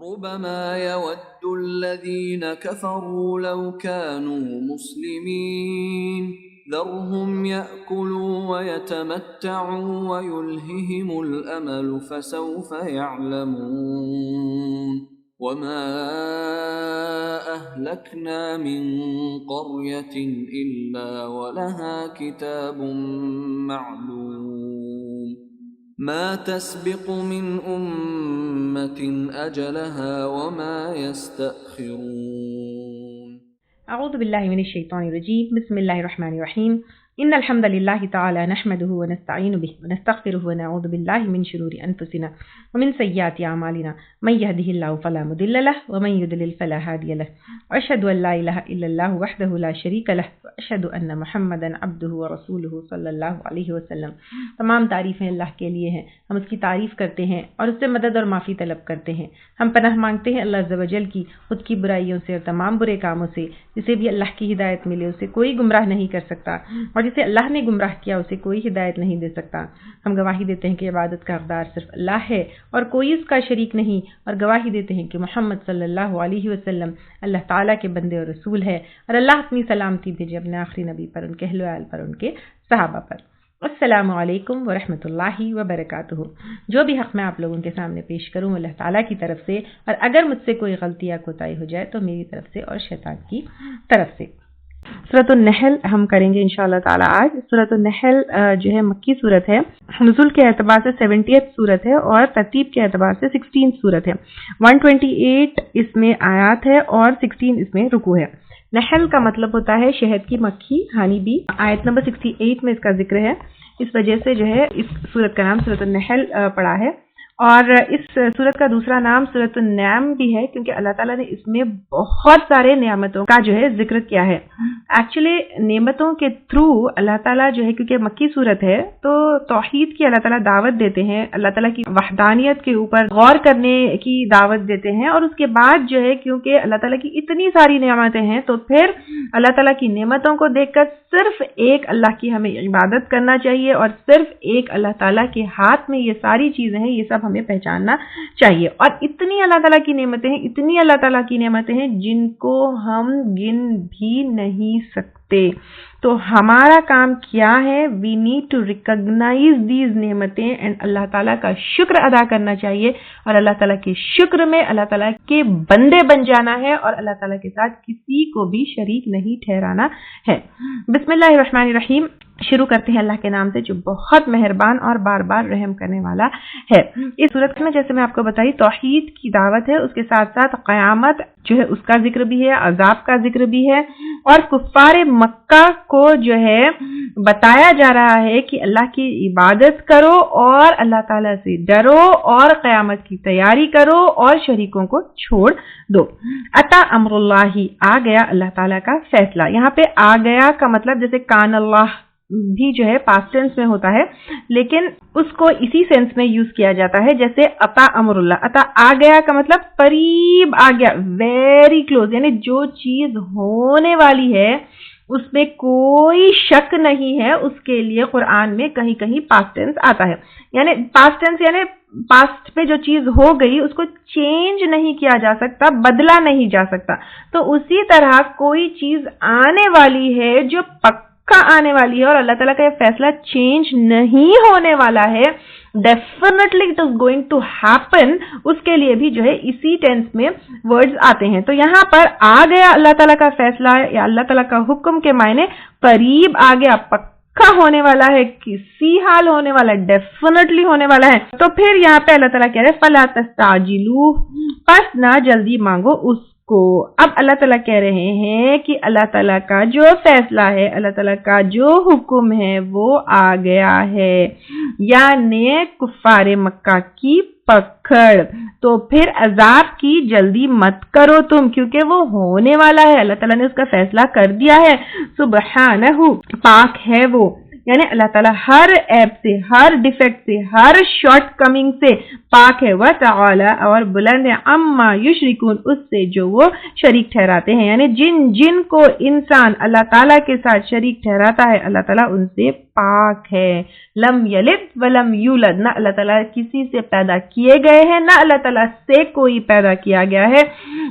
ربما يود الذين كفروا لو كانوا مسلمين ذرهم يأكلوا ويتمتعوا ويلههم الأمل فسوف يعلمون وما أهلكنا من قرية إلا ولها كتاب معلوم ما تسبق من أمة أجلها وما يستأخرون اعوذ باللہ من الشیطان الرجیم بسم اللہ الرحمن الرحیم ان الحمد للہ تعالی نحمده ونستعین به ونستغفره ونعوذ باللہ من شرور انفسنا ومن سیئات اعمالنا من يهده الله فلا مضل له ومن يضلل فلا هادي له واشهد ان لا الہ الا اللہ وحدہ لا شریک له واشهد ان محمدا عبدہ ورسولہ صلی اللہ علیہ وسلم۔ تمام تعریفیں اللہ کے لیے ہیں، ہم اس کی تعریف کرتے ہیں اور اس سے مدد اور معافی طلب کرتے ہیں۔ ہم پناہ مانگتے ہیں اللہ عز و جل کی خود کی برائیوں سے اور تمام برے کاموں سے۔ جسے بھی اللہ کی ہدایت ملے اسے کوئی گمراہ نہیں کر سکتا، اور جسے اللہ نے گمراہ کیا اسے کوئی ہدایت نہیں دے سکتا۔ ہم گواہی دیتے ہیں کہ عبادت کا حقدار صرف اللہ ہے اور کوئی اس کا شریک نہیں، اور گواہی دیتے ہیں کہ محمد صلی اللہ علیہ وسلم اللہ تعالیٰ کے بندے اور رسول ہے، اور اللہ اپنی سلامتی بھیجے اپنے آخری نبی پر، ان کے اہل و عیال پر، ان کے صحابہ پر۔ السلام علیکم ورحمۃ اللہ وبرکاتہ۔ جو بھی حق میں آپ لوگوں کے سامنے پیش کروں اللہ تعالیٰ کی طرف سے، اور اگر مجھ سے کوئی غلطی یا کوتاہی ہو جائے تو میری طرف سے اور شیطان کی طرف سے۔ سورۃ النحل ہم کریں گے انشاءاللہ تعالیٰ آج۔ سورۃ النحل جو ہے مکی صورت ہے، نزول کے اعتبار سے 70th صورت ہے اور ترتیب کے اعتبار سے 16th صورت ہے۔ 128 اس میں آیات ہے اور 16 اس میں رکوع ہے۔ نحل کا مطلب ہوتا ہے شہد کی مکھی، ہانی بی۔ آیت نمبر 68 میں اس کا ذکر ہے، اس وجہ سے جو ہے اس سورت کا نام سورۃ النحل پڑا ہے۔ اور اس سورت کا دوسرا نام سورۃ النعم بھی ہے، کیونکہ اللہ تعالیٰ نے اس میں بہت سارے نعمتوں کا جو ہے ذکر کیا ہے۔ ایکچولی نعمتوں کے تھرو اللہ تعالیٰ جو ہے، کیونکہ مکی صورت ہے تو توحید کی اللہ تعالیٰ دعوت دیتے ہیں، اللہ تعالیٰ کی وحدانیت کے اوپر غور کرنے کی دعوت دیتے ہیں، اور اس کے بعد جو ہے کیونکہ اللہ تعالیٰ کی اتنی ساری نعمتیں ہیں تو پھر اللہ تعالیٰ کی نعمتوں کو دیکھ کر صرف ایک اللہ کی ہمیں عبادت کرنا چاہیے، اور صرف ایک اللہ تعالیٰ کے ہاتھ میں یہ ساری چیزیں ہیں، یہ سب ہمیں پہچاننا چاہیے۔ اور اتنی اللہ تعالیٰ کی نعمتیں ہیں، اتنی اللہ تعالیٰ کی نعمتیں ہیں جن کو ہم گن بھی نہیں سکتے۔ تو ہمارا کام کیا ہے؟ We need to recognize these نعمتیں اینڈ اللہ تعالیٰ کا شکر ادا کرنا چاہیے، اور اللہ تعالیٰ کے شکر میں اللہ تعالیٰ کے بندے بن جانا ہے، اور اللہ تعالیٰ کے ساتھ کسی کو بھی شریک نہیں ٹھہرانا ہے۔ بسم اللہ الرحمن الرحیم، شروع کرتے ہیں اللہ کے نام سے جو بہت مہربان اور بار بار رحم کرنے والا ہے۔ اس صورت میں جیسے میں آپ کو بتائی توحید کی دعوت ہے، اس کے ساتھ ساتھ قیامت جو ہے اس کا ذکر بھی ہے، عذاب کا ذکر بھی ہے، اور کفار مکہ کو جو ہے بتایا جا رہا ہے کہ اللہ کی عبادت کرو اور اللہ تعالیٰ سے ڈرو اور قیامت کی تیاری کرو اور شریکوں کو چھوڑ دو۔ اتا امر اللہ، آ گیا اللہ تعالیٰ کا فیصلہ۔ یہاں پہ آ گیا کا مطلب جیسے کان اللہ بھی جو ہے پاسٹ ٹینس میں ہوتا ہے، لیکن اس کو اسی سینس میں یوز کیا جاتا ہے جیسے اتا امر اللہ۔ اتا آ گیا کا مطلب قریب آ گیا، ویری کلوز، یعنی جو چیز ہونے والی ہے اس میں کوئی شک نہیں ہے، اس کے لیے قرآن میں کہیں کہیں پاسٹ ٹینس آتا ہے، یعنی پاسٹ ٹینس یعنی پاسٹ پہ جو چیز ہو گئی اس کو چینج نہیں کیا جا سکتا، بدلا نہیں جا سکتا۔ تو اسی طرح کوئی چیز آنے والی ہے جو آنے والی ہے، اور اللہ تعالیٰ کا یہ فیصلہ چینج نہیں ہونے والا ہے، definitely it is going to happen, اس کے لیے بھی جو ہے اسی ٹینس میں ورڈز آتے ہیں۔ تو یہاں پر آ گیا اللہ تعالیٰ کا فیصلہ یا اللہ تعالیٰ کا حکم کے معنی قریب آ گیا، پکا ہونے والا ہے، کسی حال ہونے والا ہے، ڈیفینیٹلی ہونے والا ہے۔ تو پھر یہاں پہ اللہ تعالیٰ کہہ رہے فلا تستعجلوہ، پس نہ جلدی مانگو اس کو۔ اب اللہ تعالیٰ کہہ رہے ہیں کہ اللہ تعالیٰ کا جو فیصلہ ہے، اللہ تعالیٰ کا جو حکم ہے وہ آ گیا ہے، یعنی کفار مکہ کی پکڑ۔ تو پھر عذاب کی جلدی مت کرو تم، کیونکہ وہ ہونے والا ہے، اللہ تعالیٰ نے اس کا فیصلہ کر دیا ہے۔ سبحانہ، پاک ہے وہ، یعنی اللہ تعالیٰ ہر ایپ سے، ہر ڈیفیکٹ سے، ہر شارٹ کمنگ سے پاک ہے۔ وتعالی، اور بلند ہے، اما یشرکون، اس سے جو وہ شریک ٹھہراتے ہیں، یعنی جن کو انسان اللہ تعالیٰ کے ساتھ شریک ٹھہراتا ہے اللہ تعالیٰ ان سے پاک ہے. لم یلد ولم یولد, نہ اللہ تعالیٰ کسی سے پیدا کیے گئے ہیں, نہ اللہ تعالیٰ سے کوئی پیدا کیا گیا ہے.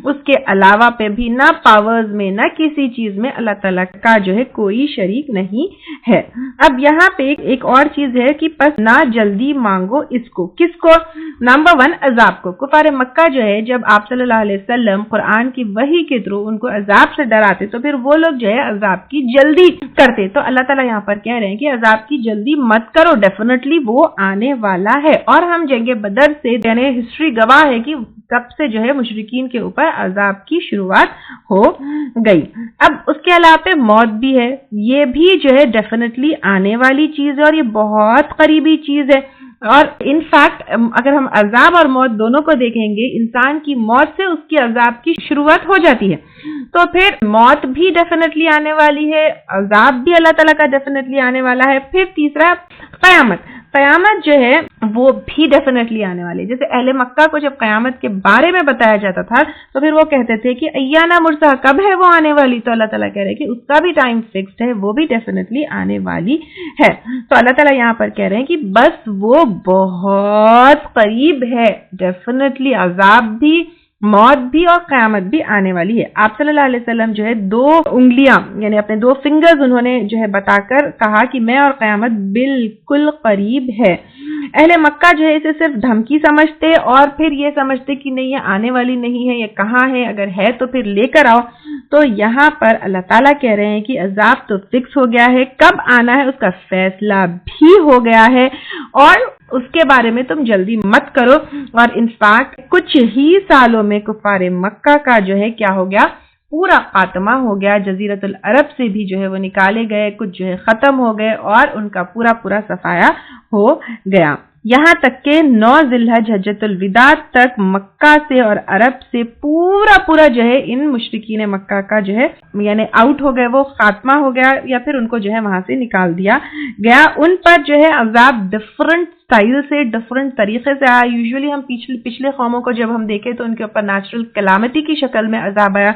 اس کے علاوہ پہ بھی نہ پاورز میں نہ کسی چیز میں اللہ تعالیٰ کا جو ہے کوئی شریک نہیں ہے. اب یہاں پہ ایک اور چیز ہے کہ پس نہ جلدی مانگو اس کو. کس کو؟ نمبر 1 عذاب کو. کفار مکہ جو ہے جب آپ صلی اللہ علیہ وسلم قرآن کی وحی کے تھرو ان کو عذاب سے ڈراتے تو پھر وہ لوگ جو ہے عذاب کی جلدی کرتے. تو اللہ تعالیٰ یہاں پر کہہ رہے ہیں کہ عذاب کی جلدی مت کرو, ڈیفینیٹلی وہ آنے والا ہے. اور ہم جنگ بدر سے یعنی ہسٹری گواہ ہے کہ کب سے جو ہے مشرکین کے اوپر عذاب کی شروعات ہو گئی. اب اس کے علاوہ پہ موت بھی ہے, یہ بھی جو ہے ڈیفینیٹلی آنے والی چیز ہے اور یہ بہت قریبی چیز ہے. اور انفیکٹ اگر ہم عذاب اور موت دونوں کو دیکھیں گے, انسان کی موت سے اس کی عذاب کی شروعات ہو جاتی ہے. تو پھر موت بھی ڈیفینیٹلی آنے والی ہے, عذاب بھی اللہ تعالیٰ کا ڈیفینیٹلی آنے والا ہے. پھر تیسرا قیامت. قیامت جو ہے وہ بھی ڈیفینیٹلی آنے والی ہے. جیسے اہل مکہ کو جب قیامت کے بارے میں بتایا جاتا تھا تو پھر وہ کہتے تھے کہ ایانا مرسا, کب ہے وہ آنے والی؟ تو اللہ تعالیٰ کہہ رہے کہ اس کا بھی ٹائم فکسڈ ہے, وہ بھی ڈیفینیٹلی آنے والی ہے. تو اللہ تعالیٰ یہاں پر کہہ رہے ہیں کہ بس وہ بہت قریب ہے, ڈیفینیٹلی عذاب بھی, موت بھی اور قیامت بھی آنے والی ہے. آپ صلی اللہ علیہ وسلم جو ہے 2 انگلیاں یعنی اپنے 2 فنگرز انہوں نے جو ہے بتا کر کہا کہ میں اور قیامت بالکل قریب ہے. اہل مکہ جو ہے اسے صرف دھمکی سمجھتے اور پھر یہ سمجھتے کہ نہیں یہ آنے والی نہیں ہے, یہ کہاں ہے, اگر ہے تو پھر لے کر آؤ. تو یہاں پر اللہ تعالیٰ کہہ رہے ہیں کہ عذاب تو فکس ہو گیا ہے, کب آنا ہے اس کا فیصلہ بھی ہو گیا ہے اور اس کے بارے میں تم جلدی مت کرو. اور انفیکٹ کچھ ہی سالوں میں کفار مکہ کا جو ہے کیا ہو گیا, پورا خاتمہ ہو گیا. جزیرت العرب سے بھی جو ہے وہ نکالے گئے, کچھ جو ہے ختم ہو گئے اور ان کا پورا صفایا ہو گیا. یہاں تک کہ 9 ذی الحج حجۃ الوداع تک مکہ سے اور عرب سے پورا جو ہے ان مشرکین مکہ کا جو ہے یعنی آؤٹ ہو گئے, وہ خاتمہ ہو گیا یا پھر ان کو جو ہے وہاں سے نکال دیا گیا. ان پر جو ہے عذاب ڈفرنٹ اسٹائل سے, ڈفرنٹ طریقے سے آیا. یوزولی ہم پچھلے قوموں کو جب ہم دیکھیں تو ان کے اوپر نیچرل کلامتی کی شکل میں عذاب آیا,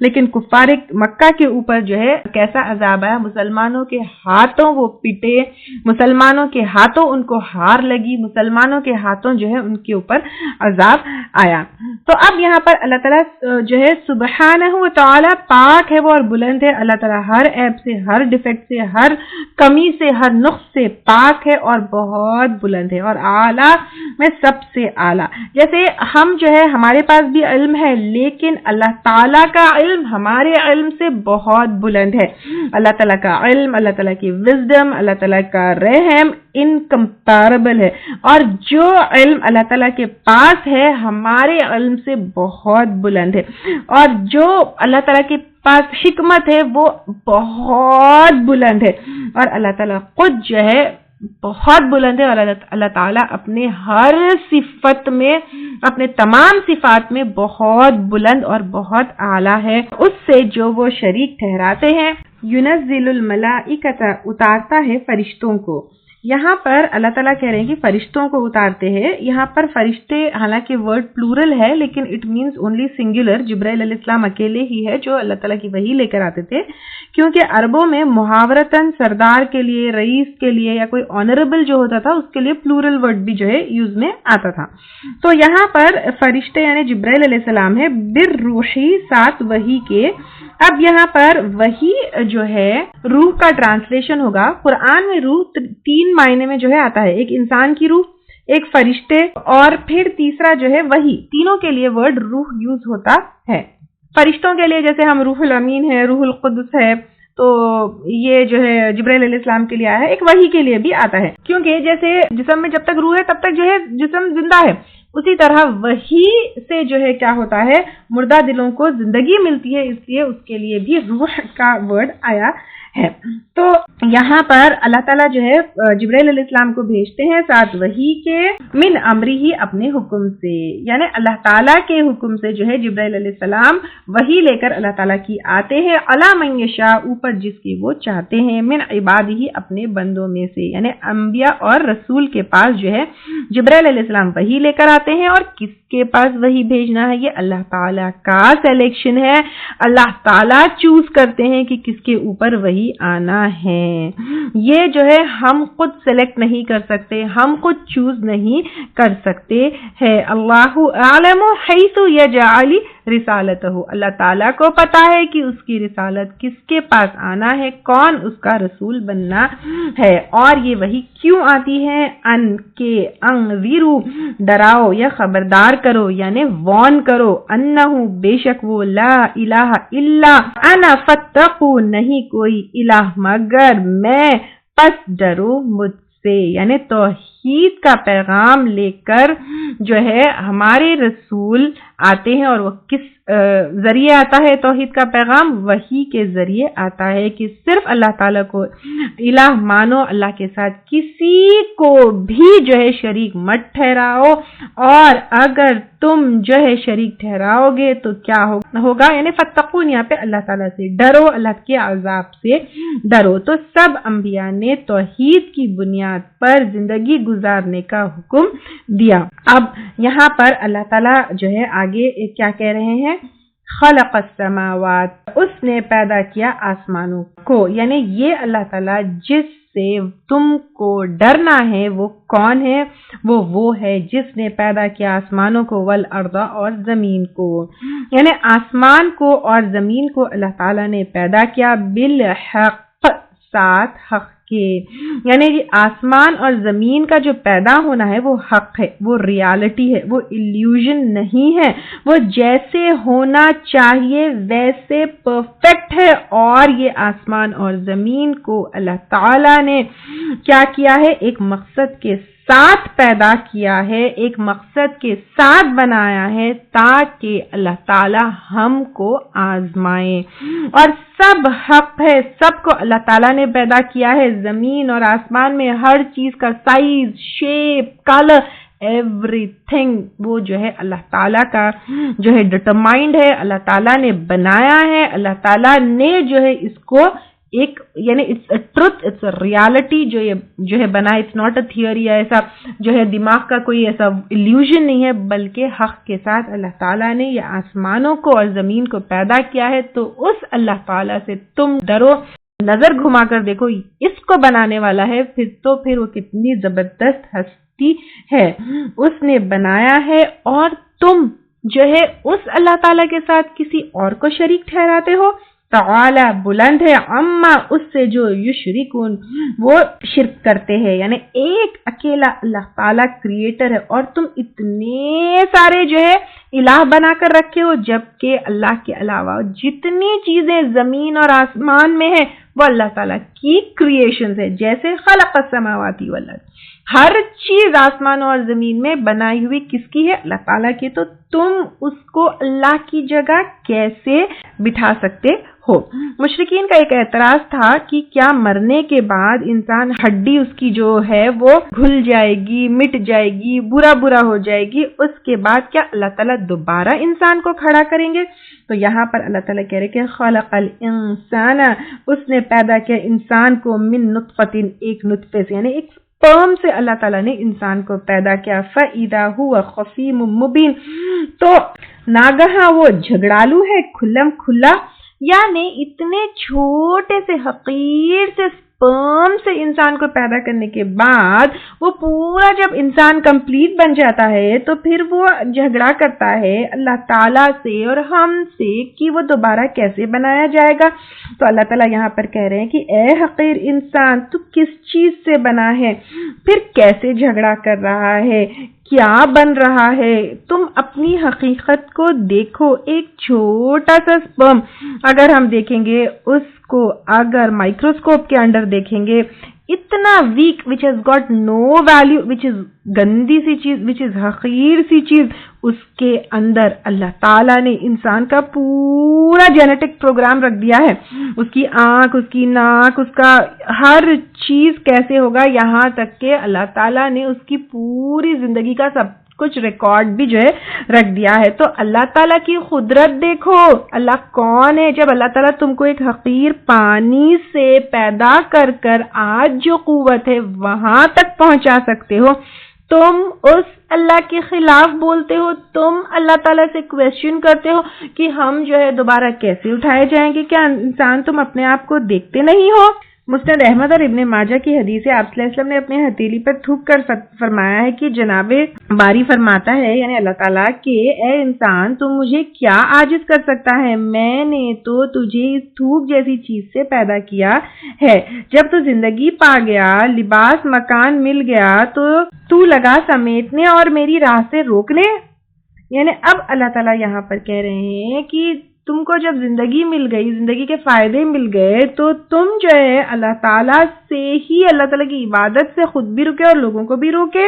لیکن کفار مکہ کے اوپر جو ہے کیسا عذاب آیا, مسلمانوں کے ہاتھوں وہ پٹے, مسلمانوں کے ہاتھوں ان کو ہار لگی, مسلمانوں کے ہاتھوں جو ہے ان کے اوپر عذاب آیا. تو اب یہاں پر اللہ تعالیٰ جو ہے سبحانہ و تعالیٰ پاک ہے وہ اور بلند ہے. اللہ تعالیٰ ہر عیب سے, ہر ڈیفیکٹ سے, ہر کمی سے, ہر نقص سے پاک ہے اور بہت بلند ہے اور اعلیٰ میں سب سے اعلیٰ. جیسے ہم جو ہے ہمارے پاس بھی علم ہے لیکن اللہ تعالیٰ کا علم ہمارے علم سے بہت بلند ہے. اللہ تعالیٰ کا علم, اللہ تعالیٰ کی وزڈم, اللہ تعالیٰ کا رحم انکمپیریبل ہے. اور جو علم اللہ تعالیٰ کے پاس ہے ہمارے علم سے بہت بلند ہے. اور جو اللہ تعالیٰ کے پاس حکمت ہے وہ بہت بلند ہے. اور اللہ تعالیٰ خود جو ہے بہت بلند ہے اور اللہ تعالیٰ اپنے ہر صفت میں, اپنے تمام صفات میں بہت بلند اور بہت اعلیٰ ہے. اس سے جو وہ شریک ٹھہراتے ہیں. ينزل الملائکۃ, اتارتا ہے فرشتوں کو. یہاں پر اللہ تعالیٰ کہہ رہے ہیں کہ فرشتوں کو اتارتے ہیں. یہاں پر فرشتے حالانکہ ورڈ پلورل ہے لیکن اٹ مینز اونلی سنگولر. جبرائیل علیہ السلام اکیلے ہی ہے جو اللہ تعالیٰ کی وحی لے کر آتے تھے, کیونکہ عربوں میں محاورتاً سردار کے لیے, رئیس کے لیے یا کوئی آنریبل جو ہوتا تھا اس کے لیے پلورل ورڈ بھی جو ہے یوز میں آتا تھا. تو یہاں پر فرشتے یعنی جبرائیل علیہ السلام ہے بالروحی, ساتھ وحی کے. اب یہاں پر وحی جو ہے روح کا ٹرانسلیشن ہوگا. قرآن میں روح 3 معنی میں جو ہے آتا ہے, ایک انسان کی روح, ایک فرشتے اور پھر تیسرا جو ہے وحی. تینوں کے لیے ورڈ روح یوز ہوتا ہے. فرشتوں کے لیے جیسے ہم روح الامین ہے, روح القدس ہے, تو یہ جو ہے جبرائیل علیہ السلام کے لیے آیا ہے. ایک وحی کے لیے بھی آتا ہے کیونکہ جیسے جسم میں جب تک روح ہے تب تک جو ہے جسم زندہ ہے, اسی طرح وحی سے جو ہے کیا ہوتا ہے, مردہ دلوں کو زندگی ملتی ہے, اس لیے اس کے لیے بھی روح کا ورڈ آیا ہے. تو یہاں پر اللہ تعالیٰ جو ہے جبرائیل علیہ السلام کو بھیجتے ہیں ساتھ وحی کے, من امری ہی, اپنے حکم سے, یعنی اللہ تعالیٰ کے حکم سے جو ہے جبرائیل علیہ السلام وحی لے کر اللہ تعالیٰ کی آتے ہیں. علی من یشاء, اوپر جس کی وہ چاہتے ہیں, من عبادہ, اپنے بندوں میں سے, یعنی انبیاء اور رسول کے پاس جو ہے جبرائیل علیہ السلام وحی لے کر آتے ہیں. اور کس کے پاس وحی بھیجنا ہے یہ اللہ تعالیٰ کا سلیکشن ہے. اللہ تعالیٰ چوز کرتے ہیں کہ کس کے اوپر وحی وہی آنا ہے. یہ جو ہے ہم خود سلیکٹ نہیں کر سکتے, ہم خود چوز نہیں کر سکتے ہے. اللہ اعلم حیث یجعل رسالتہ, اللہ تعالیٰ کو پتا ہے کہ اس کی رسالت کس کے پاس آنا ہے, کون اس کا رسول بننا ہے. اور یہ وہی کیوں آتی ہے؟ ان کے انذرو, ڈراؤ یا خبردار کرو یعنی وارن کرو, انہ بے شک وہ, لا الہ الا انا فاتقوا, نہیں کوئی الہ مگر میں, پس ڈرو مجھ سے. یعنی توحید کا پیغام لے کر جو ہے ہمارے رسول آتے ہیں, اور وہ کس ذریعے آتا ہے توحید کا پیغام؟ وحی کے ذریعے آتا ہے کہ صرف اللہ تعالیٰ کو الہ مانو, اللہ کے ساتھ کسی کو بھی جو ہے شریک مت ٹھہراؤ, اور اگر تم جو ہے شریک ٹھہراؤ گے تو کیا ہوگا؟ یعنی فتقون, یہاں پہ اللہ تعالیٰ سے ڈرو, اللہ کے عذاب سے ڈرو. تو سب انبیاء نے توحید کی بنیاد پر زندگی گزارنے کا حکم دیا. اب یہاں پر اللہ تعالیٰ جو ہے آگے کیا کہہ رہے ہیں؟ خلق السماوات, اس نے پیدا کیا آسمانوں کو. یعنی یہ اللہ تعالیٰ جس سے تم کو ڈرنا ہے وہ کون ہے؟ وہ ہے جس نے پیدا کیا آسمانوں کو, والارض, اور زمین کو. یعنی آسمان کو اور زمین کو اللہ تعالیٰ نے پیدا کیا بالحق, ساتھ حق کے. یعنی آسمان اور زمین کا جو پیدا ہونا ہے وہ حق ہے, وہ ریالٹی ہے, وہ ایلیوژن نہیں ہے, وہ جیسے ہونا چاہیے ویسے پرفیکٹ ہے. اور یہ آسمان اور زمین کو اللہ تعالیٰ نے کیا کیا ہے؟ ایک مقصد کے ساتھ پیدا کیا ہے, ایک مقصد کے ساتھ بنایا ہے, تاکہ اللہ تعالیٰ ہم کو آزمائے. اور سب حق ہے, سب کو اللہ تعالیٰ نے پیدا کیا ہے. زمین اور آسمان میں ہر چیز کا size, shape, colour, every thing وہ جو ہے اللہ تعالیٰ کا جو ہے ڈٹرمائنڈ ہے, اللہ تعالیٰ نے بنایا ہے. اللہ تعالیٰ نے جو ہے اس کو ایک یعنی it's a truth, it's a reality جو ہے بنا. اٹس ناٹ اے تھیوری, ایسا جو ہے دماغ کا کوئی ایسا ایلیوژن نہیں ہے, بلکہ حق کے ساتھ اللہ تعالیٰ نے یہ آسمانوں کو اور زمین کو پیدا کیا ہے. تو اس اللہ تعالیٰ سے تم ڈرو. نظر گھما کر دیکھو, اس کو بنانے والا ہے, پھر وہ کتنی زبردست ہستی ہے, اس نے بنایا ہے. اور تم جو ہے اس اللہ تعالیٰ کے ساتھ کسی اور کو شریک ٹھہراتے ہو. تعالی بلند ہے, اما اس سے جو یشرکون وہ شرک کرتے ہیں. یعنی ایک اکیلا اللہ تعالیٰ کریٹر ہے, اور تم اتنے سارے جو ہے الہ بنا کر رکھے ہو, جبکہ اللہ کے علاوہ جتنی چیزیں زمین اور آسمان میں ہیں وہ اللہ تعالیٰ کی کریشنز ہے. جیسے خلق السماوات والارض, ہر چیز آسمان اور زمین میں بنائی ہوئی کس کی ہے؟ اللہ تعالیٰ کی. تو تم اس کو اللہ کی جگہ کیسے بٹھا سکتے ہو؟ مشرکین کا ایک اعتراض تھا کہ کیا مرنے کے بعد انسان ہڈی اس کی جو ہے وہ گھل جائے گی, مٹ جائے گی, برا ہو جائے گی, اس کے بعد کیا اللہ تعالیٰ دوبارہ انسان کو کھڑا کریں گے؟ تو یہاں پر اللہ تعالیٰ کہہ رہے کہ خلق الانسان, اس نے پیدا کیا انسان کو, من نطفۃ, ایک نطفے سے, یعنی ایک سپرم سے اللہ تعالیٰ نے انسان کو پیدا کیا. فَإِذَا هُوَ خَصِيمٌ مُبِينٌ, تو ناگہاں وہ جھگڑالو ہے, کھلم کھلا. یعنی اتنے چھوٹے سے حقیر سے سپرم سے انسان کو پیدا کرنے کے بعد وہ پورا جب انسان کمپلیٹ بن جاتا ہے تو پھر وہ جھگڑا کرتا ہے اللہ تعالیٰ سے اور ہم سے کہ وہ دوبارہ کیسے بنایا جائے گا. تو اللہ تعالیٰ یہاں پر کہہ رہے ہیں کہ اے حقیر انسان, تو کس چیز سے بنا ہے, پھر کیسے جھگڑا کر رہا ہے, کیا بن رہا ہے؟ تم اپنی حقیقت کو دیکھو. ایک چھوٹا سا سپرم اگر ہم دیکھیں گے, اس کو اگر مائکروسکوپ کے انڈر دیکھیں گے, اتنا week, which has got no value, which is گندی سی چیز, which is حقیر سی چیز, اس کے اندر اللہ تعالیٰ نے انسان کا پورا جینیٹک پروگرام رکھ دیا ہے. اس کی آنکھ, اس کی ناک, اس کا ہر چیز کیسے ہوگا, یہاں تک کہ اللہ تعالیٰ نے اس کی پوری زندگی کا سب کچھ ریکارڈ بھی جو ہے رکھ دیا ہے. تو اللہ تعالیٰ کی قدرت دیکھو, اللہ کون ہے. جب اللہ تعالیٰ تم کو ایک حقیر پانی سے پیدا کر آج جو قوت ہے وہاں تک پہنچا سکتے ہو, تم اس اللہ کے خلاف بولتے ہو، تم اللہ تعالیٰ سے کویسچن کرتے ہو کہ ہم جو ہے دوبارہ کیسے اٹھائے جائیں گے، کیا انسان تم اپنے آپ کو دیکھتے نہیں ہو؟ مسند احمد اور ابن ماجہ کی حدیث ہے، آپ صلی اللہ علیہ وسلم نے اپنے ہتھیلی پر تھوک کر فرمایا ہے کہ جناب باری فرماتا ہے یعنی اللہ تعالیٰ کہ اے انسان تم مجھے کیا عاجز کر سکتا ہے، میں نے تو تجھے اس تھوک جیسی چیز سے پیدا کیا ہے، جب تو زندگی پا گیا، لباس مکان مل گیا تو لگا سمیٹنے اور میری راہ سے روکنے۔ یعنی اب اللہ تعالیٰ یہاں پر کہہ رہے ہیں کہ تم کو جب زندگی مل گئی، زندگی کے فائدے مل گئے، تو تم جو ہے اللہ تعالیٰ سے ہی، اللہ تعالیٰ کی عبادت سے خود بھی رکے اور لوگوں کو بھی روکے،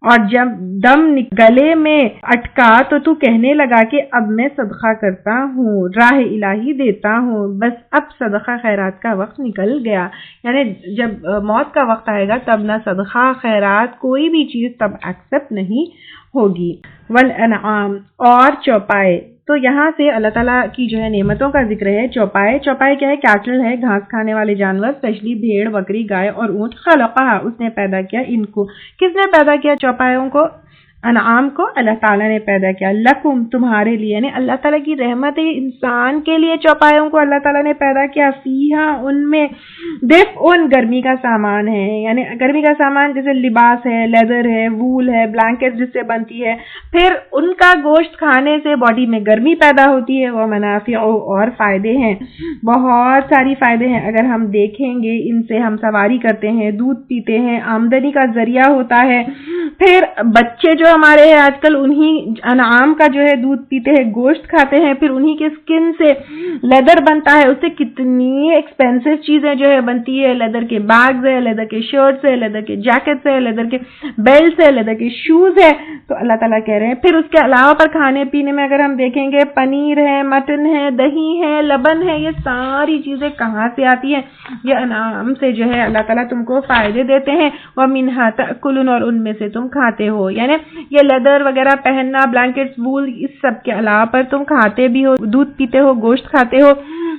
اور جب دم گلے میں اٹکا تو کہنے لگا کہ اب میں صدقہ کرتا ہوں، راہ الہی دیتا ہوں، بس اب صدقہ خیرات کا وقت نکل گیا۔ یعنی جب موت کا وقت آئے گا تب نہ صدقہ خیرات کوئی بھی چیز تب ایکسپٹ نہیں ہوگی۔ والانعام، اور چوپائے، تو یہاں سے اللہ تعالیٰ کی جو ہے نعمتوں کا ذکر ہے۔ چوپائے کیا ہے؟ کیٹل ہے، گھاس کھانے والے جانور، اسپیشلی بھیڑ، بکری، گائے اور اونٹ۔ خلقہ، اس نے پیدا کیا ان کو۔ کس نے پیدا کیا چوپایوں کو؟ انعام کو اللہ تعالیٰ نے پیدا کیا۔ لکم، تمہارے لیے، یعنی اللہ تعالیٰ کی رحمت ہے انسان کے لیے چوپایوں کو اللہ تعالیٰ نے پیدا کیا۔ فیہا، ان میں، دفء، گرمی کا سامان ہے، یعنی گرمی کا سامان جیسے لباس ہے، لیدر ہے، وول ہے، بلینکٹ جس سے بنتی ہے، پھر ان کا گوشت کھانے سے باڈی میں گرمی پیدا ہوتی ہے۔ وہ منافع، اور فائدے ہیں، بہت ساری فائدے ہیں، اگر ہم دیکھیں گے ان سے ہم سواری کرتے ہیں، دودھ پیتے ہیں، آمدنی کا ذریعہ ہوتا ہے۔ پھر بچے جو ہمارے ہیں آج کل انہی انعام کا جو ہے دودھ پیتے ہیں، گوشت کھاتے ہیں، پھر انہی کے سکن سے لیدر بنتا ہے، اس سے کتنی ایکسپینسو چیزیں جو ہے بنتی ہے، لیدر کے بیگز ہے، لیدر کے شرٹس ہے، لیدر کے جیکٹس ہے، لیدر کے بیلٹس ہے، لیدر کے شوز ہے۔ تو اللہ تعالیٰ کہہ رہے ہیں پھر اس کے علاوہ پر کھانے پینے میں اگر ہم دیکھیں گے پنیر ہے، مٹن ہے، دہی ہے، لبن ہے، یہ ساری چیزیں کہاں سے آتی ہیں؟ یہ انعام سے جو ہے اللہ تعالیٰ تم کو فائدے دیتے ہیں۔ وَمِنْهَا تَأْكُلُونَ، اور ان میں سے تم کھاتے ہو، یعنی یہ لیدر وغیرہ پہننا، بلینکٹس، وول، اس سب کے علاوہ پر تم کھاتے بھی ہو، دودھ پیتے ہو، گوشت کھاتے ہو،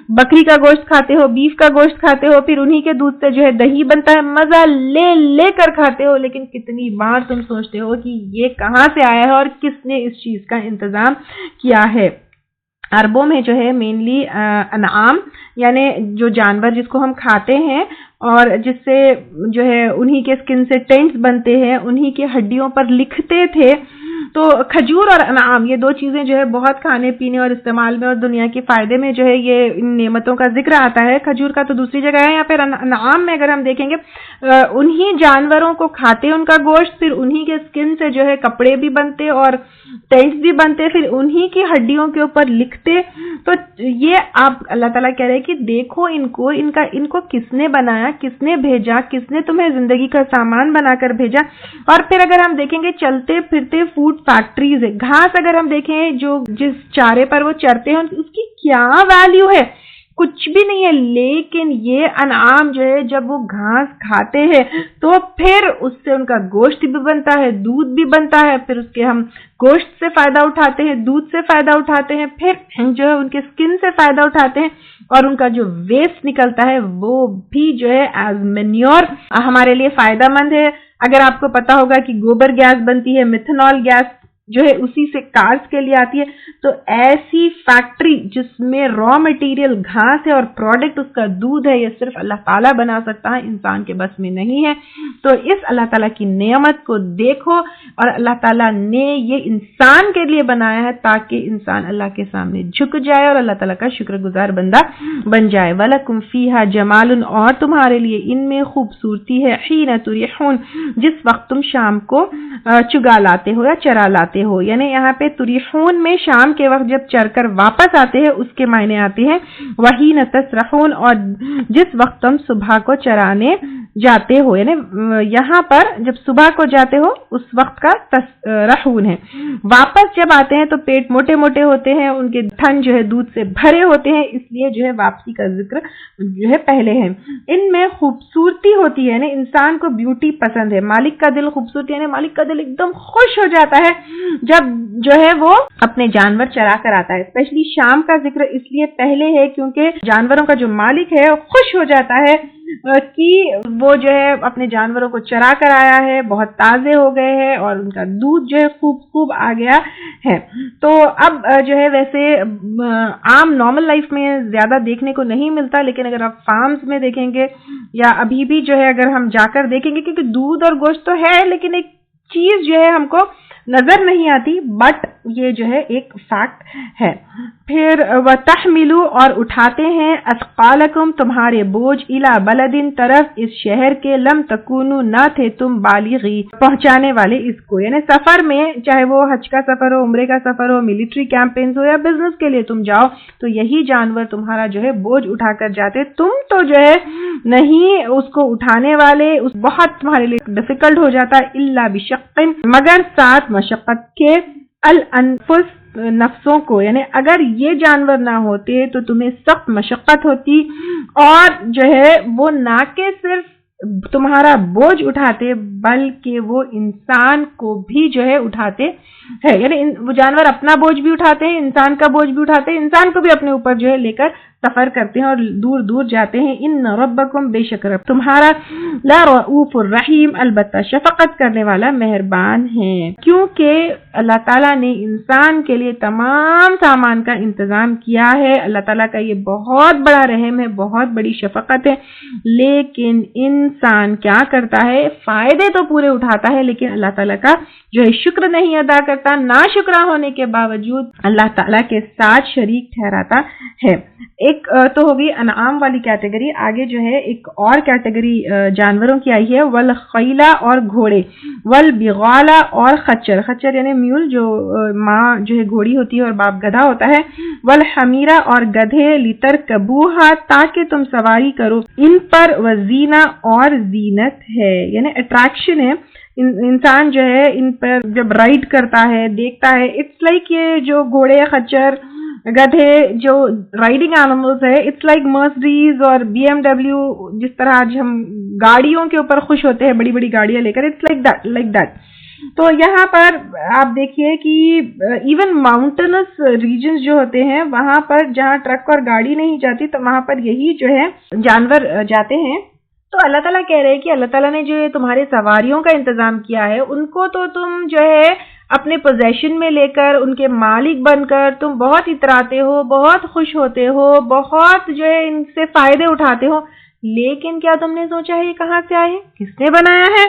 بکری کا گوشت کھاتے ہو، بیف کا گوشت کھاتے ہو، پھر انہی کے دودھ سے جو ہے دہی بنتا ہے، مزہ لے لے کر کھاتے ہو، لیکن کتنی بار تم سوچتے ہو کہ یہ کہاں سے آیا ہے اور کس نے اس چیز کا انتظام کیا ہے؟ عربوں میں جو ہے مینلی انعام یعنی جو جانور جس کو ہم کھاتے ہیں اور جس سے جو ہے انہی کے سکن سے ٹینٹس بنتے ہیں، انہی کے ہڈیوں پر لکھتے تھے، تو کھجور اور انعام یہ دو چیزیں جو ہے بہت کھانے پینے اور استعمال میں اور دنیا کے فائدے میں جو ہے یہ ان نعمتوں کا ذکر آتا ہے۔ کھجور کا تو دوسری جگہ ہے، یا پھر انعام میں اگر ہم دیکھیں گے انہی جانوروں کو کھاتے ان کا گوشت، پھر انہی کے سکن سے جو ہے کپڑے بھی بنتے اور ٹینٹس بھی بنتے، پھر انہی کی ہڈیوں کے اوپر لکھتے۔ تو یہ آپ اللہ تعالیٰ کہہ رہے کہ دیکھو ان کو کس نے بنایا، کس نے بھیجا، کس نے تمہیں زندگی کا سامان بنا کر بھیجا۔ اور پھر اگر ہم دیکھیں گے چلتے پھرتے فوڈ فیکٹریز ہے، گھاس اگر ہم دیکھیں جو جس چارے پر وہ چرتے ہیں اس کی کیا ویلیو ہے؟ کچھ بھی نہیں ہے، لیکن یہ انعام جو ہے جب وہ گھاس کھاتے ہیں تو پھر اس سے ان کا گوشت بھی بنتا ہے، دودھ بھی بنتا ہے، پھر اس کے ہم گوشت سے فائدہ اٹھاتے ہیں، دودھ سے فائدہ اٹھاتے ہیں، پھر جو ہے ان کے سکن سے فائدہ اٹھاتے ہیں، اور ان کا جو ویسٹ نکلتا ہے وہ بھی جو ہے ایز مینیور ہمارے لیے فائدہ مند ہے۔ اگر آپ کو پتا ہوگا کہ گوبر گیس بنتی ہے، میتھنول گیس جو ہے اسی سے کارز کے لیے آتی ہے، تو ایسی فیکٹری جس میں را مٹیریل گھاس ہے اور پروڈکٹ اس کا دودھ ہے، یہ صرف اللہ تعالیٰ بنا سکتا ہے، انسان کے بس میں نہیں ہے۔ تو اس اللہ تعالیٰ کی نعمت کو دیکھو، اور اللہ تعالیٰ نے یہ انسان کے لیے بنایا ہے تاکہ انسان اللہ کے سامنے جھک جائے اور اللہ تعالیٰ کا شکر گزار بندہ بن جائے۔ وَلَكُمْ فِيهَا جَمَالٌ، اور تمہارے لیے ان میں خوبصورتی ہے، حِينَ تُرِيحُونَ، جس وقت تم شام کو چگا لاتے ہو یا چرا لاتے ہو، یعنی یہاں پہ تریحون میں شام کے وقت جب چر کر واپس آتے ہیں اس کے معنی آتے ہیں وحین تسرحون، اور جس وقت تم صبح کو چرانے جاتے ہو، یعنی یہاں پر جب صبح کو جاتے ہو اس وقت کا تسرحون ہے۔ واپس جب آتے ہیں تو پیٹ موٹے موٹے ہوتے ہیں، ان کے تھن جو ہے دودھ سے بھرے ہوتے ہیں، اس لیے جو ہے واپسی کا ذکر جو ہے پہلے ہے۔ ان میں خوبصورتی ہوتی ہے، یعنی انسان کو بیوٹی پسند ہے، مالک کا دل خوبصورتی، یعنی مالک کا دل ایک دم خوش ہو جاتا ہے جب جو ہے وہ اپنے جانور چرا کر آتا ہے۔ اسپیشلی شام کا ذکر اس لیے پہلے ہے کیونکہ جانوروں کا جو مالک ہے وہ خوش ہو جاتا ہے کہ وہ جو ہے اپنے جانوروں کو چرا کر آیا ہے، بہت تازے ہو گئے ہیں اور ان کا دودھ جو ہے خوب آ گیا ہے. تو اب جو ہے ویسے عام نارمل لائف میں زیادہ دیکھنے کو نہیں ملتا، لیکن اگر آپ فارمز میں دیکھیں گے یا ابھی بھی جو ہے اگر ہم جا کر دیکھیں گے، کیونکہ دودھ اور گوشت تو ہے لیکن ایک چیز جو ہے ہم کو نظر نہیں آتی، بٹ یہ جو ہے ایک فیکٹ ہے. پھر وَتَحْمِلُوا اور اٹھاتے ہیں اثقالکم تمہارے بوجھ الی بلدن طرف اس شہر کے لم تکونوا نہ تھے تم بالغی پہنچانے والے اس کو، یعنی سفر میں چاہے وہ حج کا سفر ہو، عمرے کا سفر ہو، ملٹری کیمپینز ہو یا بزنس کے لیے تم جاؤ تو یہی جانور تمہارا جو ہے بوجھ اٹھا کر جاتے، تم تو جو ہے نہیں اس کو اٹھانے والے، بہت تمہارے لیے ڈیفیکلٹ ہو جاتا الا بشق مگر ساتھ مشقت کے الانفس نفسوں کو، یعنی اگر یہ جانور نہ ہوتے تو تمہیں سخت مشقت ہوتی اور جو ہے وہ نہ کہ صرف تمہارا بوجھ اٹھاتے بلکہ وہ انسان کو بھی جو ہے اٹھاتے ہیں، یعنی وہ جانور اپنا بوجھ بھی اٹھاتے ہیں، انسان کا بوجھ بھی اٹھاتے ہیں، انسان کو بھی اپنے اوپر جو ہے لے کر سفر کرتے ہیں اور دور دور جاتے ہیں. ان ربکم بے شک رب تمہارا لا رؤوف الرحیم البتہ شفقت کرنے والا مہربان ہے، کیونکہ اللہ تعالیٰ نے انسان کے لیے تمام سامان کا انتظام کیا ہے. اللہ تعالیٰ کا یہ بہت بڑا رحم ہے، بہت بڑی شفقت ہے، لیکن انسان کیا کرتا ہے؟ فائدے تو پورے اٹھاتا ہے لیکن اللہ تعالیٰ کا جو ہے شکر نہیں ادا کرتا، ناشکرہ ہونے کے باوجود اللہ تعالیٰ کے ساتھ شریک ٹھہراتا ہے. ایک تو ہوگی انعام والی کیٹیگری. آگے جو ہے ایک اور کیٹیگری جانوروں کی آئی ہے، والخیلا اور گھوڑے، والبغالا اور خچر، خچر یعنی میول جو ماں جو ہے گھوڑی ہوتی ہے اور باپ گدھا ہوتا ہے، والحمیرا اور گدھے، لترکبوہا تاکہ تم سواری کرو ان پر، وزینہ اور زینت ہے یعنی اٹریکشن ہے. انسان جو ہے ان پر جب رائڈ کرتا ہے دیکھتا ہے، اٹس لائک یہ جو گھوڑے خچر گدھے جو رائڈنگ اینیملز ہے، اٹس لائک مرسڈیز اور BMW، جس طرح آج ہم گاڑیوں کے اوپر خوش ہوتے ہیں بڑی بڑی گاڑیاں لے کر، اٹس لائک دیٹ. تو یہاں پر آپ دیکھیے کہ ایون ماؤنٹنس ریجنز جو ہوتے ہیں وہاں پر جہاں ٹرک اور گاڑی نہیں جاتی تو وہاں پر یہی جو ہے جانور جاتے ہیں. تو اللہ تعالیٰ کہہ رہے ہیں کہ اللہ تعالیٰ نے جو تمہارے سواریوں کا انتظام کیا ہے ان کو تو تم جو ہے اپنے پوزیشن میں لے کر ان کے مالک بن کر تم بہت اتراتے ہو، بہت خوش ہوتے ہو، بہت جو ہے ان سے فائدے اٹھاتے ہو، لیکن کیا تم نے سوچا ہے یہ کہاں سے آئے، کس نے بنایا ہے؟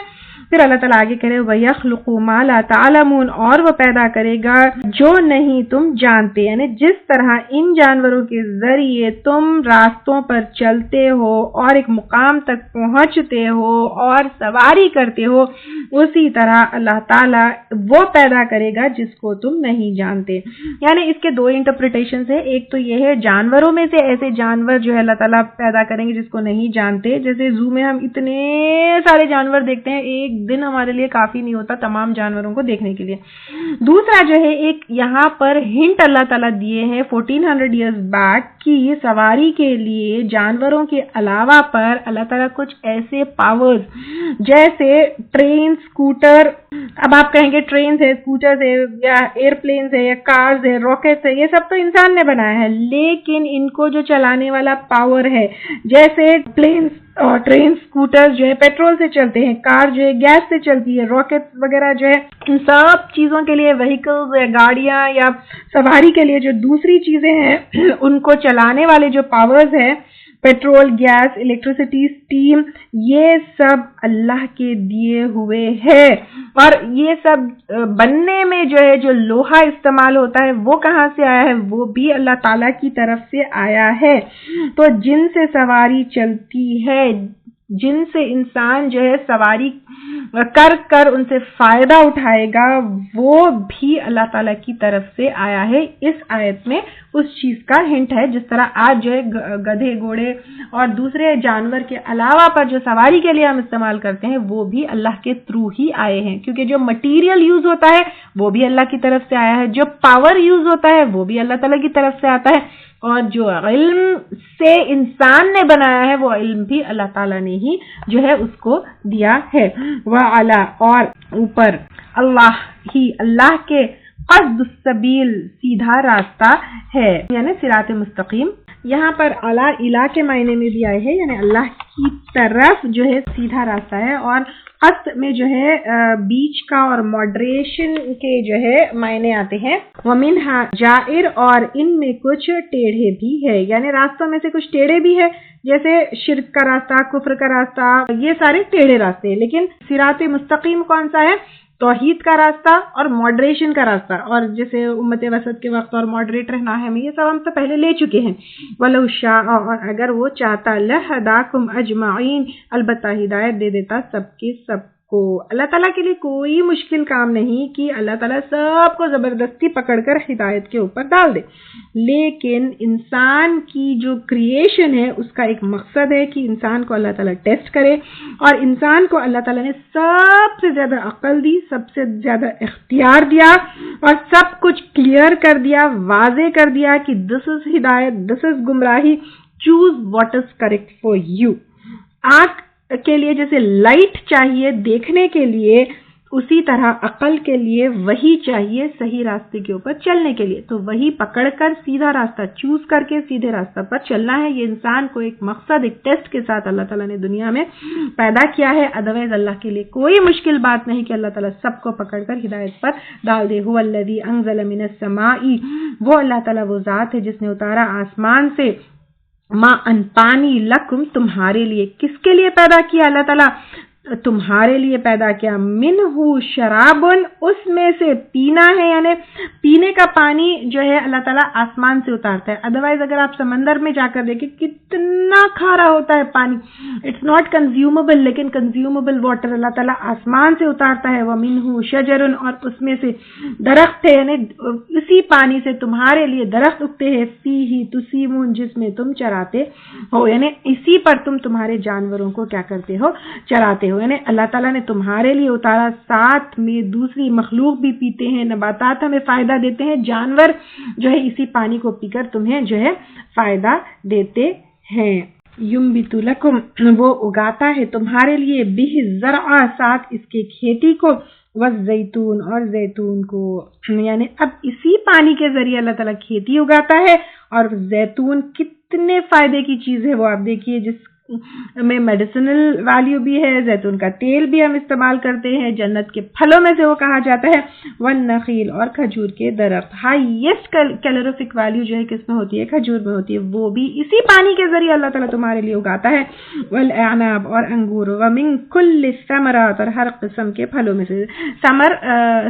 پھر اللہ تعالیٰ آگے کہہ رہے وَيَخْلُقُ مَا لَا تَعْلَمُونَ اور وہ پیدا کرے گا جو نہیں تم جانتے، یعنی جس طرح ان جانوروں کے ذریعے تم راستوں پر چلتے ہو اور ایک مقام تک پہنچتے ہو اور سواری کرتے ہو، اسی طرح اللہ تعالیٰ وہ پیدا کرے گا جس کو تم نہیں جانتے. یعنی اس کے دو انٹرپریٹیشنز ہیں. ایک تو یہ ہے جانوروں میں سے ایسے جانور جو ہے اللہ تعالیٰ پیدا کریں گے جس کو نہیں جانتے، جیسے زو میں ہم اتنے سارے جانور دیکھتے ہیں، ایک دن ہمارے لیے کافی نہیں ہوتا تمام جانوروں کو دیکھنے کے لیے. دوسرا جو ہے ایک یہاں پر ہنٹ اللہ تعالیٰ دیے ہیں 1400 ایئرز بیک کی سواری کے لیے جانوروں کے علاوہ پر اللہ تعالیٰ کچھ ایسے پاورز جیسے ٹرین، اسکوٹر، اب آپ کہیں گے ٹرین ہے، اسکوٹر ہے یا ایئر پلینز ہے یا کارز ہے، راکٹس ہے، یہ سب تو انسان نے بنایا ہے، لیکن ان کو جو چلانے والا پاور ہے جیسے پلینز اور ٹرین، اسکوٹر جو ہے پیٹرول سے چلتے ہیں، کار جو ہے گیس سے چلتی ہے، راکٹ وغیرہ جو ہے ان سب چیزوں کے لیے وہیکلز یا گاڑیاں یا سواری کے لیے جو دوسری چیزیں ہیں ان کو چلانے والے جو پاورز ہیں، پیٹرول، گیس، الیکٹریسٹی، اسٹیم، یہ سب اللہ کے دیے ہوئے ہیں. اور یہ سب بننے میں جو ہے جو لوہا استعمال ہوتا ہے وہ کہاں سے آیا ہے؟ وہ بھی اللہ تعالیٰ کی طرف سے آیا ہے. تو جن سے سواری چلتی ہے، جن سے انسان جو ہے سواری کر کر ان سے فائدہ اٹھائے گا، وہ بھی اللہ تعالیٰ کی طرف سے آیا ہے. اس آیت میں اس چیز کا ہنٹ ہے. جس طرح آج جو ہے گدھے، گھوڑے اور دوسرے جانور کے علاوہ پر جو سواری کے لیے ہم استعمال کرتے ہیں وہ بھی اللہ کے تھرو ہی آئے ہیں، کیونکہ جو مٹیریل یوز ہوتا ہے وہ بھی اللہ کی طرف سے آیا ہے، جو پاور یوز ہوتا ہے وہ بھی اللہ تعالیٰ کی طرف سے آتا ہے، اور جو علم سے انسان نے بنایا ہے وہ علم بھی اللہ تعالیٰ نے ہی جو ہے اس کو دیا ہے. وَعَلَى اور اوپر، اللہ ہی اللہ کے قصد السبیل سیدھا راستہ ہے، یعنی صراط مستقیم. یہاں پر الہ کے معنی میں بھی آئے ہیں، یعنی اللہ کی طرف جو ہے سیدھا راستہ ہے، اور قصد میں جو ہے بیچ کا اور ماڈریشن کے جو ہے معنی آتے ہیں۔ وَمِنْهَا جائر، اور ان میں کچھ ٹیڑھے بھی ہے، یعنی راستوں میں سے کچھ ٹیڑھے بھی ہے، جیسے شرک کا راستہ، کفر کا راستہ، یہ سارے ٹیڑھے راستے ہیں۔ لیکن صراط مستقیم کون سا ہے؟ توحید کا راستہ اور ماڈریشن کا راستہ، اور جیسے امت وسط کے وقت اور ماڈریٹ رہنا ہے، ہمیں یہ سب ہم سے پہلے لے چکے ہیں۔ وَلَوْ شَاءَ، اور اگر وہ چاہتا، لَهَدَاكُمْ أَجْمَعِينَ، البتہ ہدایت دے دیتا سب کے سب کو۔ اللہ تعالیٰ کے لیے کوئی مشکل کام نہیں کہ اللہ تعالیٰ سب کو زبردستی پکڑ کر ہدایت کے اوپر ڈال دے، لیکن انسان کی جو کریشن ہے اس کا ایک مقصد ہے کہ انسان کو اللہ تعالیٰ ٹیسٹ کرے، اور انسان کو اللہ تعالیٰ نے سب سے زیادہ عقل دی، سب سے زیادہ اختیار دیا، اور سب کچھ کلیئر کر دیا، واضح کر دیا کہ دس از ہدایت، دس از گمراہی، choose what is correct for you. آنکھ کے لیے جیسے لائٹ چاہیے دیکھنے کے لیے، اسی طرح عقل کے لیے وہی چاہیے صحیح راستے کے اوپر چلنے کے لیے، تو وہی پکڑ کر سیدھا راستہ چوز کر کے سیدھے راستہ پر چلنا ہے۔ یہ انسان کو ایک مقصد، ایک ٹیسٹ کے ساتھ اللہ تعالیٰ نے دنیا میں پیدا کیا ہے، ادروائز اللہ کے لیے کوئی مشکل بات نہیں کہ اللہ تعالیٰ سب کو پکڑ کر ہدایت پر ڈال دے۔ هو الذی انزل من السماء، وہ اللہ تعالیٰ وہ ذات ہے جس نے اتارا آسمان سے، ماء پانی، لکم تمہارے لیے، کس کے لیے پیدا کیا اللہ تعالیٰ؟ تمہارے لیے پیدا کیا، منہ شرابن، اس میں سے پینا ہے، یعنی پینے کا پانی جو ہے اللہ تعالیٰ آسمان سے اتارتا ہے۔ ادروائز اگر آپ سمندر میں جا کر دیکھیں کتنا کھارا ہوتا ہے پانی، اٹس ناٹ کنزیومبل، لیکن کنزیومبل واٹر اللہ تعالیٰ آسمان سے اتارتا ہے۔ ومنہ شجرن، اور اس میں سے درخت ہے، یعنی اسی پانی سے تمہارے لیے درخت اگتے ہیں، فیہ تسیمون، جس میں تم چراتے ہو، یعنی اسی پر تم تمہارے جانوروں کو کیا کرتے ہو؟ چراتے ہو۔ یعنی اللہ تعالیٰ نے تمہارے لیے اتارا، ساتھ میں دوسری مخلوق بھی پیتے ہیں، نباتات ہمیں فائدہ دیتے ہیں، جانور جو ہے اسی پانی کو پی کر تمہیں جو ہے فائدہ دیتے ہیں۔ یمبت لکم، وہ اگاتا ہے تمہارے لیے، بہ الزرع، ساتھ اس کے کھیتی کو، والزیتون، اور زیتون کو، یعنی اب اسی پانی کے ذریعے اللہ تعالیٰ کھیتی اگاتا ہے، اور زیتون کتنے فائدے کی چیز ہے وہ آپ دیکھیے، جس میں میڈیسنل ویلیو بھی ہے، زیتون کا تیل بھی ہم استعمال کرتے ہیں، جنت کے پھلوں میں سے وہ کہا جاتا ہے، والنخیل، اور کھجور کے درخت، ہائیسٹ کیلوریفک ویلیو جو ہے کس میں ہوتی ہے؟ کھجور میں ہوتی ہے، وہ بھی اسی پانی کے ذریعے اللہ تعالیٰ تمہارے لیے اگاتا ہے۔ والاعناب، اور انگور، ومن کل الثمرات، اور ہر قسم کے پھلوں میں سے،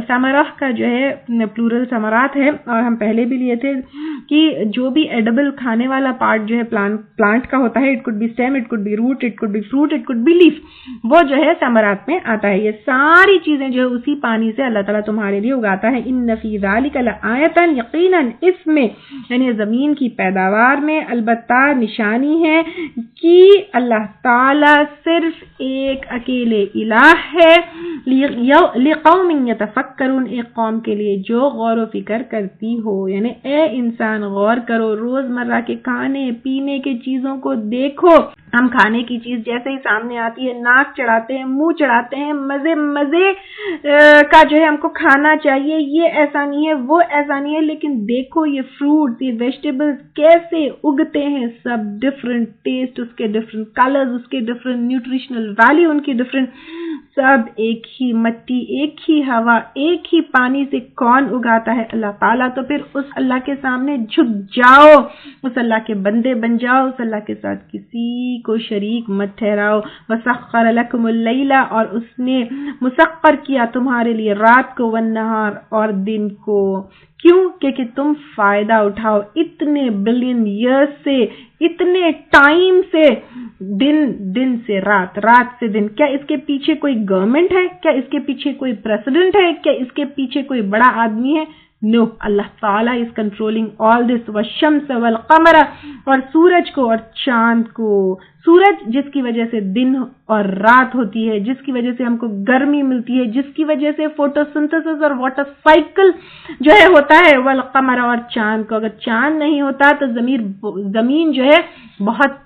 ثمرہ کا جو ہے پلورل ثمرات ہے، اور ہم پہلے بھی لیے تھے کہ جو بھی ایڈیبل کھانے والا پارٹ جو ہے پلانٹ کا ہوتا ہے، it could be stem, it could be root, it could be fruit, it could be leaf, وہ جو ہے ثمرات میں آتا ہے۔ یہ ساری چیزیں جو ہے اسی پانی سے اللہ تعالیٰ تمہارے لیے اگاتا ہے۔ ان فی ذلک لآیۃ، یقیناً اس میں، یعنی زمین کی پیداوار میں البتہ نشانی ہے کہ اللہ تعالیٰ صرف ایک اکیلے الہ ہے، لقوم یتفکرون، ایک قوم کے لیے جو غور و فکر کرتی ہو، یعنی اے انسان غور کرو، روزمرہ کے کھانے پینے کے چیزوں کو دیکھو۔ ہم کھانے کی چیز جیسے ہی سامنے آتی ہے ناک چڑھاتے ہیں، منہ چڑھاتے ہیں، مزے کا جو ہے ہم کو کھانا چاہیے، یہ ایسا نہیں ہے وہ ایسا نہیں ہے، لیکن دیکھو یہ فروٹ، یہ ویجیٹیبلز کیسے اگتے ہیں، سب ڈفرنٹ ٹیسٹ، اس کے ڈفرنٹ کلرز، اس کے ڈفرنٹ نیوٹریشنل ویلیو، ان کی ڈفرنٹ، سب ایک ہی مٹی، ایک ہی ہوا، ایک ہی پانی سے کون اگاتا ہے؟ اللہ تعالیٰ۔ تو پھر اس اللہ کے سامنے جھک جاؤ، اس اللہ کے بندے بن جاؤ، اس اللہ کے ساتھ کسی کو شریک مت ٹھہراؤ۔ وسخر لکم اللیل، اور اس نے مسخر کیا تمہارے لیے رات کو، والنہار، اور دن کو، کیوں؟ کہ تم فائدہ اٹھاؤ اتنے بلین ایئرز سے، اتنے ٹائم سے، دن سے رات، رات سے دن۔ کیا اس کے پیچھے کوئی گورنمنٹ ہے؟ کیا اس کے پیچھے کوئی پریسیڈنٹ ہے؟ کیا اس کے پیچھے کوئی بڑا آدمی ہے؟ نو، اللہ تعالیٰ از کنٹرولنگ آل دس۔ والشمس والقمر، اور سورج کو اور چاند کو، سورج جس کی وجہ سے دن اور رات ہوتی ہے، جس کی وجہ سے ہم کو گرمی ملتی ہے، جس کی وجہ سے فوٹو سنتھسس اور واٹر سائیکل جو ہے ہوتا ہے، والقمر، اور چاند کو، اگر چاند نہیں ہوتا تو زمین جو ہے بہت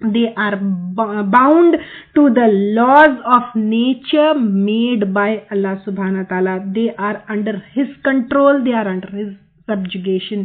They are bound to the laws of nature made by Allah subhanahu wa ta'ala. They are under his control, they are under his subjugation.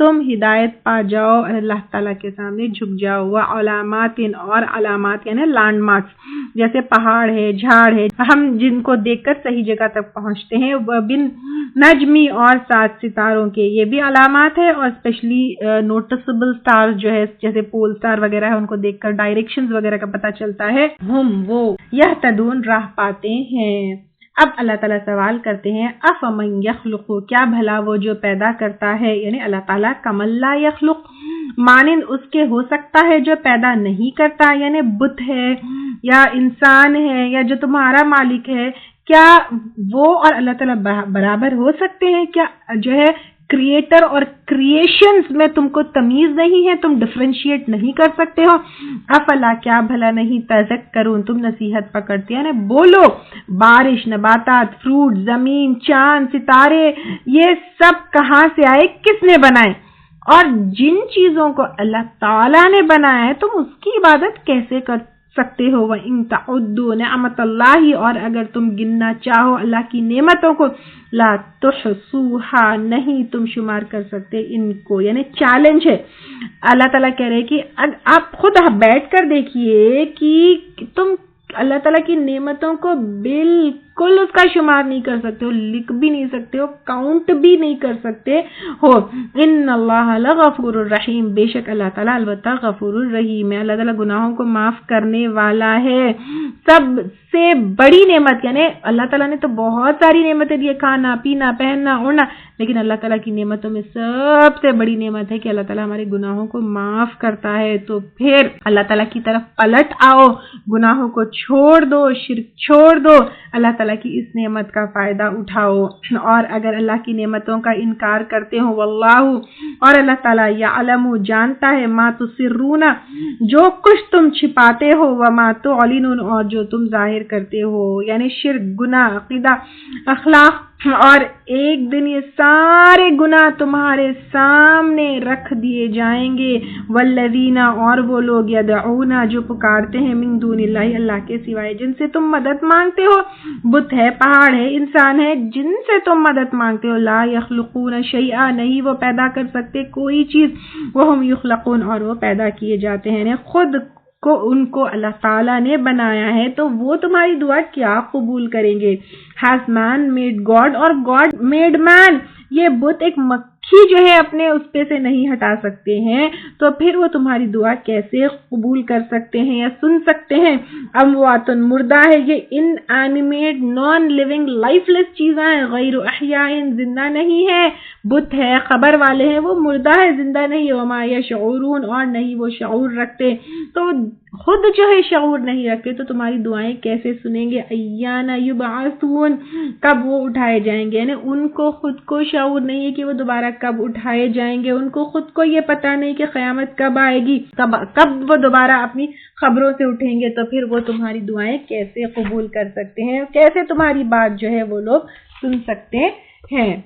تم ہدایت پا جاؤ، اللہ تعالیٰ کے سامنے جھک جاؤ، وعلامات اور علامات یعنی لینڈ مارکس جیسے پہاڑ ہے، جھاڑ ہے، ہم جن کو دیکھ کر صحیح جگہ تک پہنچتے ہیں، بن نجمی اور 7 ستاروں کے، یہ بھی علامات ہے، اور اسپیشلی نوٹسبل سٹارز جو ہے جیسے پول سٹار وغیرہ ہے ان کو دیکھ کر ڈائریکشنز وغیرہ کا پتہ چلتا ہے، وہ یہتدون راہ پاتے ہیں۔ اب اللہ تعالیٰ سوال کرتے ہیں افمن یخلق، کیا بھلا وہ جو پیدا کرتا ہے، یعنی اللہ تعالیٰ کمن لا یخلق، مانند اس کے ہو سکتا ہے جو پیدا نہیں کرتا، یعنی بت ہے یا انسان ہے یا جو تمہارا مالک ہے، کیا وہ اور اللہ تعالیٰ برابر ہو سکتے ہیں؟ کیا جو ہے کریٹر اور کریشنز میں تم کو تمیز نہیں ہے، تم ڈفرینشیٹ نہیں کر سکتے ہو؟ افلا، کیا بھلا نہیں تذکرون، تم نصیحت پکڑتے ہیں، بولو۔ بارش، نباتات، فروٹ، زمین، چاند، ستارے، یہ سب کہاں سے آئے، کس نے بنائے؟ اور جن چیزوں کو اللہ تعالیٰ نے بنایا ہے تم اس کی عبادت کیسے کر سکتے ہو؟ وَإِن تَعُدُّوا نِعْمَتَ اللَّهِ، اور اگر تم گننا چاہو اللہ کی نعمتوں کو، لا تحصوها، نہیں تم شمار کر سکتے ان کو، یعنی چیلنج ہے۔ اللہ تعالیٰ کہہ رہے کہ آپ خود بیٹھ کر دیکھیے کہ تم اللہ تعالیٰ کی نعمتوں کو بالکل اس کا شمار نہیں کر سکتے ہو، لکھ بھی نہیں سکتے ہو، کاؤنٹ بھی نہیں کر سکتے ہو۔ ان اللہ لغفور الرحیم، بے شک اللہ تعالیٰ البتہ غفور الرحیم ہے، اللہ تعالیٰ گناہوں کو معاف کرنے والا ہے۔ سب سے بڑی نعمت، یعنی اللہ تعالیٰ نے تو بہت ساری نعمتیں دی، کھانا، پینا، پہننا، اڑنا، لیکن اللہ تعالیٰ کی نعمتوں میں سب سے بڑی نعمت ہے کہ اللہ تعالیٰ ہمارے گناہوں کو معاف کرتا ہے۔ تو پھر اللہ تعالیٰ کی طرف پلٹ آؤ، گناہوں کو چھوڑ دو، شرک چھوڑ دو، اللہ تعالیٰ کی اس نعمت کا فائدہ اٹھاؤ۔ اور اگر اللہ کی نعمتوں کا انکار کرتے ہو، واللہ، اور اللہ تعالیٰ یعلم، جانتا ہے، ما تسرون، جو کچھ تم چھپاتے ہو، وما تعلنون، اور جو تم ظاہر کرتے ہو، یعنی شرک، گناہ، عقیدہ، اخلاق، اور ایک دن یہ سارے گناہ تمہارے سامنے رکھ دیے جائیں گے۔ والذین، اور وہ لوگ، یدعون، جو پکارتے ہیں، من دون اللہ، اللہ کے سوائے، جن سے تم مدد مانگتے ہو، بت ہے، پہاڑ ہے، انسان ہے، جن سے تم مدد مانگتے ہو، لا یخلقون شیئا، نہیں وہ پیدا کر سکتے کوئی چیز، وہم یخلقون، اور وہ پیدا کیے جاتے ہیں، یعنی خود کو ان کو اللہ تعالیٰ نے بنایا ہے، تو وہ تمہاری دعا کیا قبول کریں گے؟ ہیز مین میڈ گاڈ، اور گاڈ میڈ مین، یہ بت ایک مکھی جو ہے اپنے اس پہ سے نہیں ہٹا سکتے ہیں، تو پھر وہ تمہاری دعا کیسے قبول کر سکتے ہیں یا سن سکتے ہیں؟ اموات، مردہ ہے، یہ ان اینیمیٹ نان لیونگ لائف لیس چیزیں ہیں، غیر احیاء، زندہ نہیں ہے، بت ہے، خبر والے ہیں، وہ مردہ ہے، زندہ نہیں، وما یشعرون، اور نہیں وہ شعور رکھتے، تو خود جو ہے شعور نہیں رکھتے تو تمہاری دعائیں کیسے سنیں گے؟ ایان یبعثون، کب وہ اٹھائے جائیں گے، یعنی ان کو خود کو شعور نہیں ہے کہ وہ دوبارہ کب اٹھائے جائیں گے، ان کو خود کو یہ پتہ نہیں کہ قیامت کب آئے گی، کب وہ دوبارہ اپنی خبروں سے اٹھیں گے، تو پھر وہ تمہاری دعائیں کیسے قبول کر سکتے ہیں، کیسے تمہاری بات جو ہے وہ لوگ سن سکتے ہیں؟